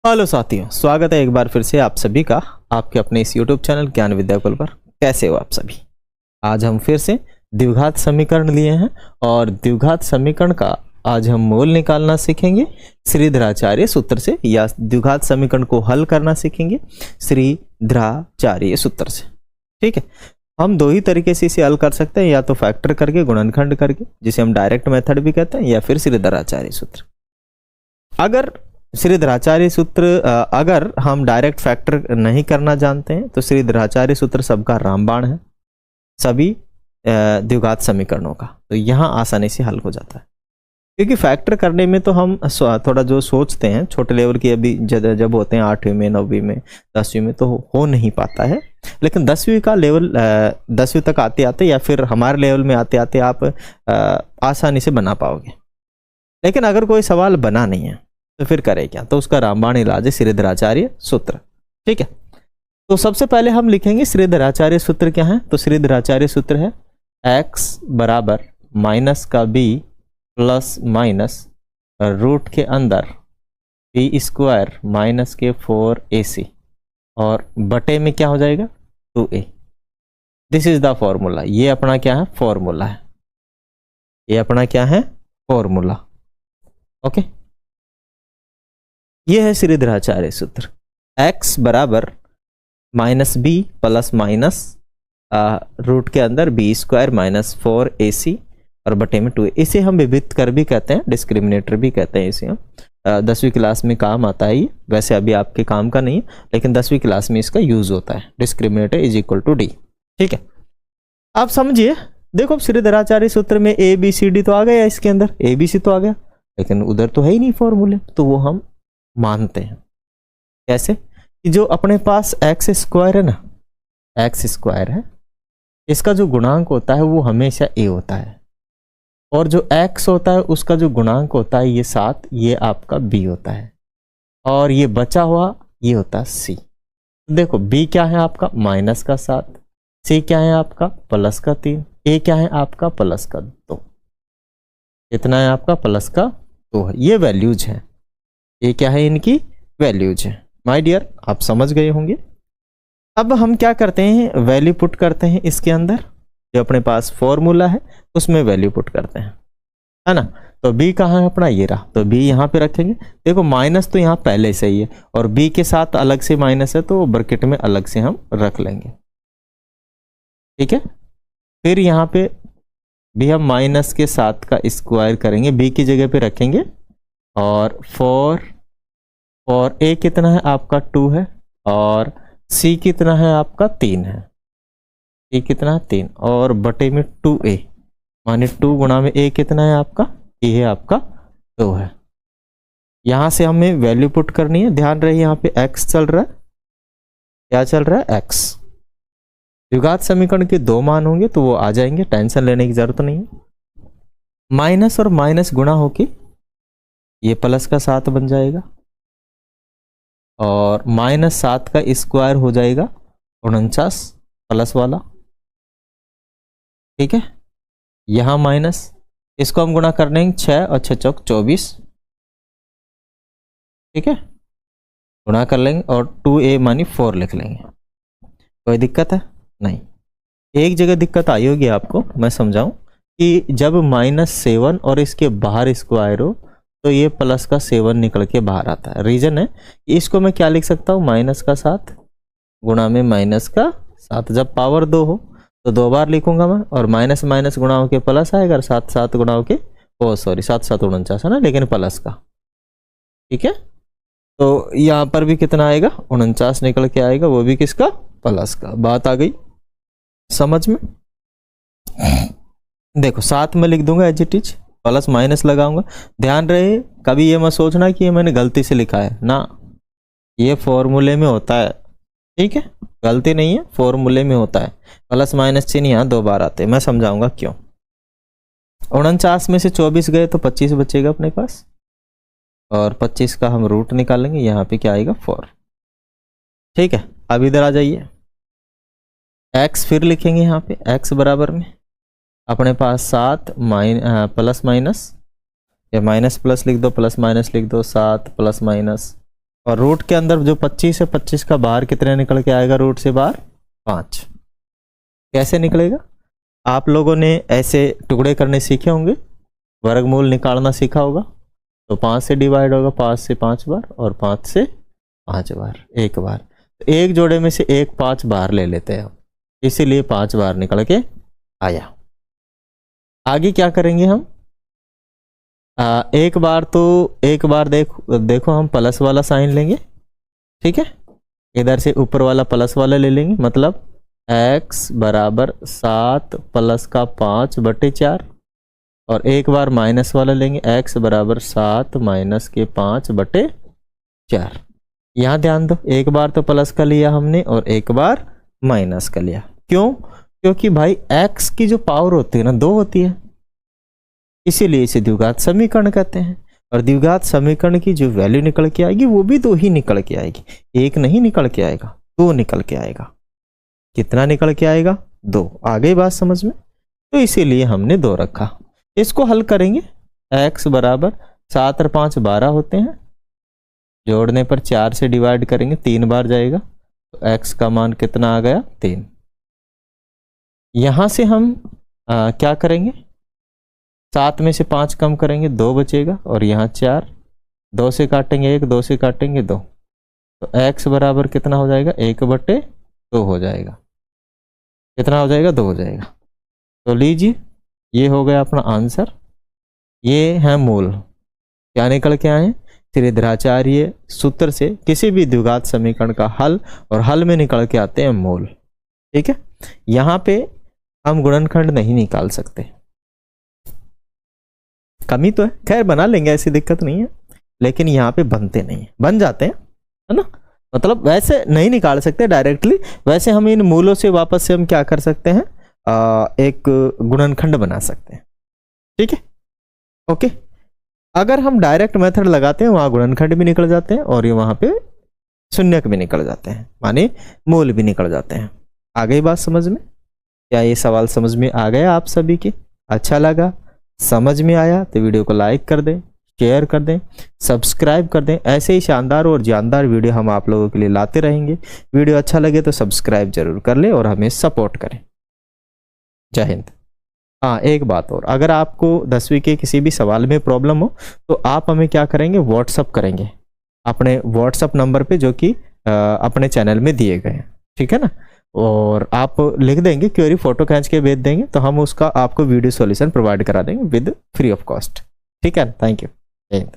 Hello साथियों, स्वागत है एक बार फिर से आप सभी का आपके अपने इस YouTube चैनल ज्ञान विद्या कुल पर। कैसे हो आप सभी? आज हम फिर से द्विघात समीकरण लिए हैं और द्विघात समीकरण का आज हम मूल निकालना सीखेंगे श्रीधराचार्य सूत्र से, या द्विघात समीकरण को हल करना सीखेंगे श्रीधराचार्य सूत्र से। ठीक है, हम दो ही तरीके से इसे हल कर सकते हैं, या तो फैक्टर करके, गुणनखंड करके, जिसे हम डायरेक्ट मेथड भी कहते हैं, या फिर श्रीधराचार्य सूत्र। अगर श्रीधराचार्य सूत्र अगर हम डायरेक्ट फैक्टर नहीं करना जानते हैं तो श्रीधराचार्य सूत्र सबका रामबाण है सभी द्विघात समीकरणों का, तो यहाँ आसानी से हल हो जाता है। क्योंकि फैक्टर करने में तो हम थोड़ा जो सोचते हैं छोटे लेवल की, अभी जब होते हैं 8वीं में, 9वीं में, 10वीं में, तो हो नहीं पाता है। लेकिन 10वीं का लेवल 10वीं तक आते आते या फिर हमारे लेवल में आते आते आप आसानी से बना पाओगे। लेकिन अगर कोई सवाल बना नहीं है तो फिर करें क्या? तो उसका रामबाण इलाज है श्रीधराचार्य सूत्र। ठीक है, तो सबसे पहले हम लिखेंगे श्रीधराचार्य सूत्र क्या है। तो श्रीधराचार्य सूत्र है x बराबर माइनस का b प्लस माइनस रूट के अंदर b स्क्वायर माइनस के 4ac और बटे में क्या हो जाएगा 2a। This is the formula. ये अपना क्या है? फॉर्मूला है। ये अपना क्या है? फॉर्मूला। ओके, ये है श्रीधराचार्य सूत्र। x बराबर minus B plus minus root के अंदर b स्क्वायर माइनस 4ac और बटे में 2a। इसे हम विभिन्न कर भी कहते हैं, डिस्क्रिमिनेटर भी कहते हैं इसे हम। 10वीं क्लास में काम आता है ये, वैसे अभी आपके काम का नहीं है, लेकिन 10वीं क्लास में इसका यूज होता है। Discriminator is equal to D. ठीक है, आप समझिए। देखो श्रीधराचार्य सूत्र में a b c d तो आ गया, इसके अंदर a b c तो आ गया, लेकिन उधर तो है ही नहीं फॉर्मूले, तो वो हम मानते हैं। कैसे? कि जो अपने पास एक्स स्क्वायर है ना, एक्स स्क्वायर है, इसका जो गुणांक होता है वो हमेशा a होता है, और जो x होता है उसका जो गुणांक होता है ये 7, ये आपका b होता है, और ये बचा हुआ ये होता है c। देखो b क्या है आपका? माइनस का 7, c क्या है आपका? प्लस का 3, a क्या है आपका? प्लस का 2। इतना है आपका प्लस का 2 है। ये वैल्यूज हैं, ये क्या है? इनकी वैल्यूज है। माय डियर, आप समझ गए होंगे। अब हम क्या करते हैं? वैल्यू पुट करते हैं इसके अंदर, जो अपने पास फॉर्मूला है उसमें वैल्यू पुट करते हैं, है ना। तो b कहाँ है अपना? ये रहा, तो b यहाँ पे रखेंगे। देखो माइनस तो यहाँ पहले से ही है, और b के साथ अलग से माइनस है, तो ब्रैकेट में अलग से हम रख लेंगे। ठीक है, फिर यहाँ पे भी हम माइनस के 7 का स्क्वायर करेंगे, b की जगह पे रखेंगे, और फॉर a कितना है आपका? 2 है, और c कितना है आपका? 3 है। a कितना है? 3, और बटे में 2a, माने 2 गुणा में a कितना है आपका? ये है आपका 2 है। यहां से हमें वैल्यू पुट करनी है। ध्यान रहे यहाँ पे x चल रहा है। क्या चल रहा है? x। द्विघात समीकरण के 2 मान होंगे तो वो आ जाएंगे, टेंशन लेने की जरूरत नहीं है। माइनस और माइनस गुणा होके ये प्लस का 7 बन जाएगा, और माइनस 7 का स्क्वायर हो जाएगा 49 प्लस वाला। ठीक है, यहां माइनस, इसको हम गुणा कर देंगे 6 और 6 चौक 24। ठीक है, गुणा कर लेंगे और 2a मानी 4 लिख लेंगे। कोई दिक्कत है? नहीं। एक जगह दिक्कत आई होगी आपको, मैं समझाऊं कि जब -7 और इसके बाहर स्क्वायर हो तो ये प्लस का 7 निकल के बाहर आता है। रीजन है, इसको मैं क्या लिख सकता हूँ? माइनस का 7 गुणा में माइनस का 7। जब पावर 2 हो तो 2 बार लिखूंगा मैं, और माइनस माइनस गुणा होके प्लस आएगा, और 7 7 गुणा होके 7 7 49 है ना, लेकिन प्लस का। ठीक है, तो यहाँ पर भी कितना आएगा? 49 निकल के आएगा, वो भी किसका? प्लस का। बात आ गई समझ में? देखो 7 में लिख दूंगा as it is, plus minus लगाऊंगा। ध्यान रहे, कभी ये मत सोचना कि ये मैंने गलती से लिखा है ना, ये फॉर्मूले में होता है। ठीक है, गलती नहीं है, फॉर्मूले में होता है। प्लस माइनस चिन्ह यहाँ 2 बार आते हैं, मैं समझाऊंगा क्यों। 49 में से 24 गए तो 25 बचेगा अपने पास, और 25 का हम रूट निकालेंगे। यहाँ पे क्या आएगा? 4। ठीक है, अब इधर आ जाइए, x फिर लिखेंगे यहाँ पे। x बराबर में अपने पास 7 प्लस माइनस, या माइनस प्लस लिख दो, प्लस माइनस लिख दो, 7 प्लस माइनस और रूट के अंदर जो 25 है 25 का बाहर कितने निकल के आएगा रूट से बाहर 5। कैसे निकलेगा? आप लोगों ने ऐसे टुकड़े करने सीखे होंगे, वर्गमूल निकालना सीखा होगा। तो 5 से डिवाइड होगा 5 से 5 बार और 5 से 5 बार, एक बार। तो एक जोड़े में से एक 5 बार ले लेते हैं हम, इसीलिए 5 बार निकल के आया। आगे क्या करेंगे हम? एक बार देखो हम प्लस वाला साइन लेंगे, ठीक है। इधर से ऊपर वाला प्लस वाला ले लेंगे, मतलब x बराबर 7 प्लस का 5 बटे 4। और एक बार माइनस वाला लेंगे, x बराबर 7 माइनस के 5 बटे 4। यहाँ ध्यान दो, एक बार तो प्लस का लिया हमने और एक बार माइनस का लिया। क्यों? क्योंकि भाई x की जो पावर होती है ना 2 होती है, इसीलिए इसे द्विघात समीकरण कहते हैं। और द्विघात समीकरण की जो वैल्यू निकल के आएगी वो भी 2 ही निकल के आएगी, 1 नहीं निकल के आएगा, 2 निकल के आएगा। कितना निकल के आएगा? 2। आ गई बात समझ में? तो इसीलिए हमने 2 रखा। इसको हल करेंगे, x बराबर 7 और 5 12 होते हैं, जोड़ने पर 4 से डिवाइड करेंगे 3 बार जाएगा, तो x का मान कितना आ गया? 3। यहां से हम क्या करेंगे? 7 में से 5 कम करेंगे, 2 बचेगा, और यहाँ 4, 2 से काटेंगे 1, 2 से काटेंगे 2, तो x बराबर कितना हो जाएगा? 1/2 हो जाएगा। कितना हो जाएगा? 2 हो जाएगा। तो लीजिए, ये हो गया अपना आंसर। ये है मूल। क्या निकल के आए? त्रिद्राचार्य सूत्र से किसी भी द्विघात समीकरण का हल, और हल में निकल के आते हैं मूल। ठीक है, यहाँ पे हम गुणनखंड नहीं निकाल सकते, कमी तो है, खैर बना लेंगे, ऐसी दिक्कत नहीं है, लेकिन यहाँ पे बनते नहीं है, बन जाते हैं, है ना। मतलब वैसे नहीं निकाल सकते डायरेक्टली, वैसे हम इन मूलों से वापस से हम क्या कर सकते हैं? एक गुणनखंड बना सकते हैं। ठीक है, ओके। अगर हम डायरेक्ट मेथड लगाते हैं, वहां गुणनखंड भी निकल जाते हैं और ये वहां पे शून्यक भी निकल जाते हैं, माने मूल भी निकल जाते हैं। आ गई बात समझ में? क्या ये सवाल समझ में आ गया आप सभी के? अच्छा लगा, समझ में आया तो वीडियो को लाइक कर दें, शेयर कर दें, सब्सक्राइब कर दें। ऐसे ही शानदार और जानदार वीडियो हम आप लोगों के लिए लाते रहेंगे। वीडियो अच्छा लगे तो सब्सक्राइब जरूर कर लें और हमें सपोर्ट करें। जय हिंद। हाँ, एक बात और, अगर आपको 10वीं के किसी भी सवाल में प्रॉब्लम हो तो आप हमें क्या करेंगे? व्हाट्सअप करेंगे अपने व्हाट्सअप नंबर पे, जो कि अपने चैनल में दिए गए हैं। ठीक है ना, और आप लिख देंगे क्वेरी, फोटो खींच के भेज देंगे, तो हम उसका आपको वीडियो सॉल्यूशन प्रोवाइड करा देंगे विद फ्री ऑफ कॉस्ट। ठीक है, थैंक यू। जय हिंद।